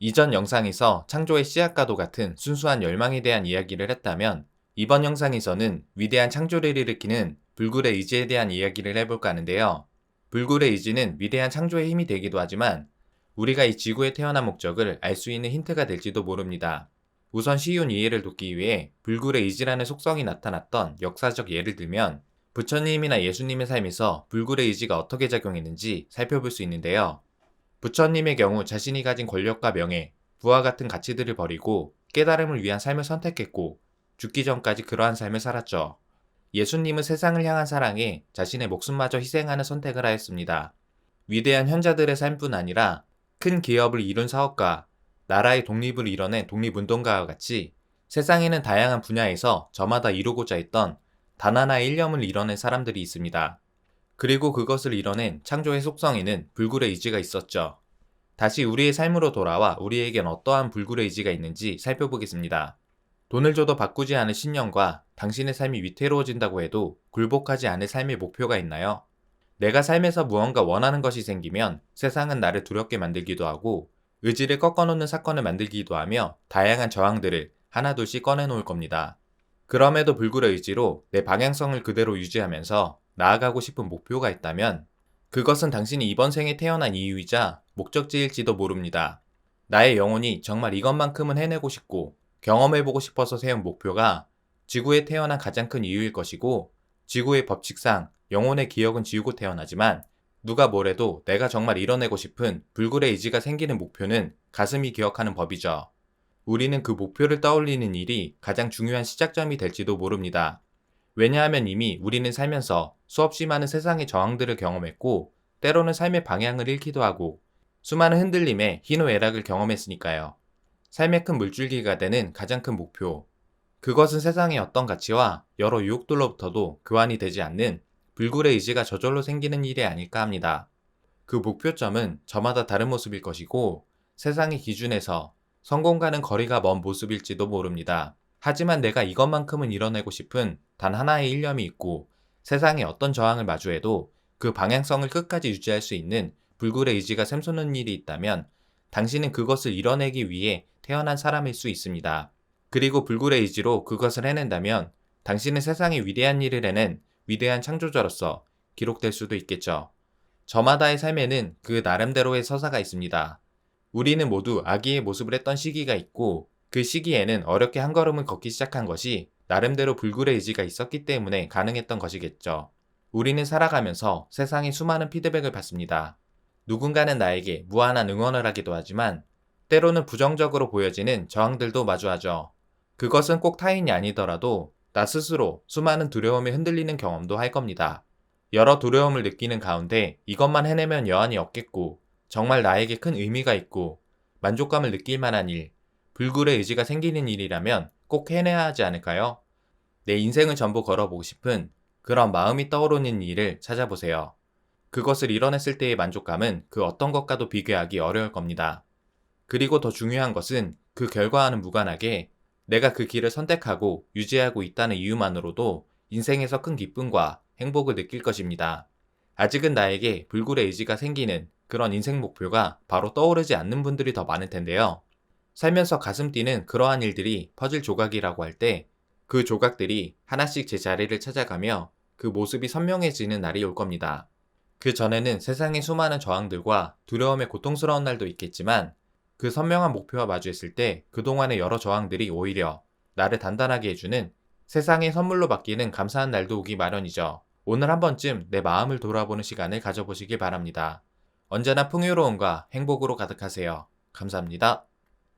이전 영상에서 창조의 씨앗과도 같은 순수한 열망에 대한 이야기를 했다면 이번 영상에서는 위대한 창조를 일으키는 불굴의 의지에 대한 이야기를 해볼까 하는데요. 불굴의 의지는 위대한 창조의 힘이 되기도 하지만 우리가 이 지구에 태어난 목적을 알 수 있는 힌트가 될지도 모릅니다. 우선 쉬운 이해를 돕기 위해 불굴의 의지라는 속성이 나타났던 역사적 예를 들면 부처님이나 예수님의 삶에서 불굴의 의지가 어떻게 작용했는지 살펴볼 수 있는데요. 부처님의 경우 자신이 가진 권력과 명예, 부와 같은 가치들을 버리고 깨달음을 위한 삶을 선택했고 죽기 전까지 그러한 삶을 살았죠. 예수님은 세상을 향한 사랑에 자신의 목숨마저 희생하는 선택을 하였습니다. 위대한 현자들의 삶뿐 아니라 큰 기업을 이룬 사업가, 나라의 독립을 이뤄낸 독립운동가와 같이 세상에는 다양한 분야에서 저마다 이루고자 했던 단 하나의 일념을 이뤄낸 사람들이 있습니다. 그리고 그것을 이뤄낸 창조의 속성에는 불굴의 의지가 있었죠. 다시 우리의 삶으로 돌아와 우리에겐 어떠한 불굴의 의지가 있는지 살펴보겠습니다. 돈을 줘도 바꾸지 않을 신념과 당신의 삶이 위태로워진다고 해도 굴복하지 않을 삶의 목표가 있나요? 내가 삶에서 무언가 원하는 것이 생기면 세상은 나를 두렵게 만들기도 하고 의지를 꺾어놓는 사건을 만들기도 하며 다양한 저항들을 하나둘씩 꺼내놓을 겁니다. 그럼에도 불굴의 의지로 내 방향성을 그대로 유지하면서 나아가고 싶은 목표가 있다면 그것은 당신이 이번 생에 태어난 이유이자 목적지일지도 모릅니다. 나의 영혼이 정말 이것만큼은 해내고 싶고 경험해보고 싶어서 세운 목표가 지구에 태어난 가장 큰 이유일 것이고 지구의 법칙상 영혼의 기억은 지우고 태어나지만 누가 뭐래도 내가 정말 이뤄내고 싶은 불굴의 의지가 생기는 목표는 가슴이 기억하는 법이죠. 우리는 그 목표를 떠올리는 일이 가장 중요한 시작점이 될지도 모릅니다. 왜냐하면 이미 우리는 살면서 수없이 많은 세상의 저항들을 경험했고 때로는 삶의 방향을 잃기도 하고 수많은 흔들림에 희노애락을 경험했으니까요. 삶의 큰 물줄기가 되는 가장 큰 목표. 그것은 세상의 어떤 가치와 여러 유혹들로부터도 교환이 되지 않는 불굴의 의지가 저절로 생기는 일이 아닐까 합니다. 그 목표점은 저마다 다른 모습일 것이고 세상의 기준에서 성공과는 거리가 먼 모습일지도 모릅니다. 하지만 내가 이것만큼은 이뤄내고 싶은 단 하나의 일념이 있고 세상의 어떤 저항을 마주해도 그 방향성을 끝까지 유지할 수 있는 불굴의 의지가 샘솟는 일이 있다면 당신은 그것을 이뤄내기 위해 태어난 사람일 수 있습니다. 그리고 불굴의 의지로 그것을 해낸다면 당신은 세상에 위대한 일을 해낸 위대한 창조자로서 기록될 수도 있겠죠. 저마다의 삶에는 그 나름대로의 서사가 있습니다. 우리는 모두 아기의 모습을 했던 시기가 있고 그 시기에는 어렵게 한 걸음을 걷기 시작한 것이 나름대로 불굴의 의지가 있었기 때문에 가능했던 것이겠죠. 우리는 살아가면서 세상의 수많은 피드백을 받습니다. 누군가는 나에게 무한한 응원을 하기도 하지만 때로는 부정적으로 보여지는 저항들도 마주하죠. 그것은 꼭 타인이 아니더라도 나 스스로 수많은 두려움에 흔들리는 경험도 할 겁니다. 여러 두려움을 느끼는 가운데 이것만 해내면 여한이 없겠고 정말 나에게 큰 의미가 있고 만족감을 느낄 만한 일, 불굴의 의지가 생기는 일이라면 꼭 해내야 하지 않을까요? 내 인생을 전부 걸어보고 싶은 그런 마음이 떠오르는 일을 찾아보세요. 그것을 이뤄냈을 때의 만족감은 그 어떤 것과도 비교하기 어려울 겁니다. 그리고 더 중요한 것은 그 결과와는 무관하게 내가 그 길을 선택하고 유지하고 있다는 이유만으로도 인생에서 큰 기쁨과 행복을 느낄 것입니다. 아직은 나에게 불굴의 의지가 생기는 그런 인생 목표가 바로 떠오르지 않는 분들이 더 많을 텐데요. 살면서 가슴 뛰는 그러한 일들이 퍼즐 조각이라고 할 때 그 조각들이 하나씩 제 자리를 찾아가며 그 모습이 선명해지는 날이 올 겁니다. 그 전에는 세상의 수많은 저항들과 두려움에 고통스러운 날도 있겠지만 그 선명한 목표와 마주했을 때 그동안의 여러 저항들이 오히려 나를 단단하게 해주는 세상의 선물로 바뀌는 감사한 날도 오기 마련이죠. 오늘 한 번쯤 내 마음을 돌아보는 시간을 가져보시길 바랍니다. 언제나 풍요로움과 행복으로 가득하세요. 감사합니다.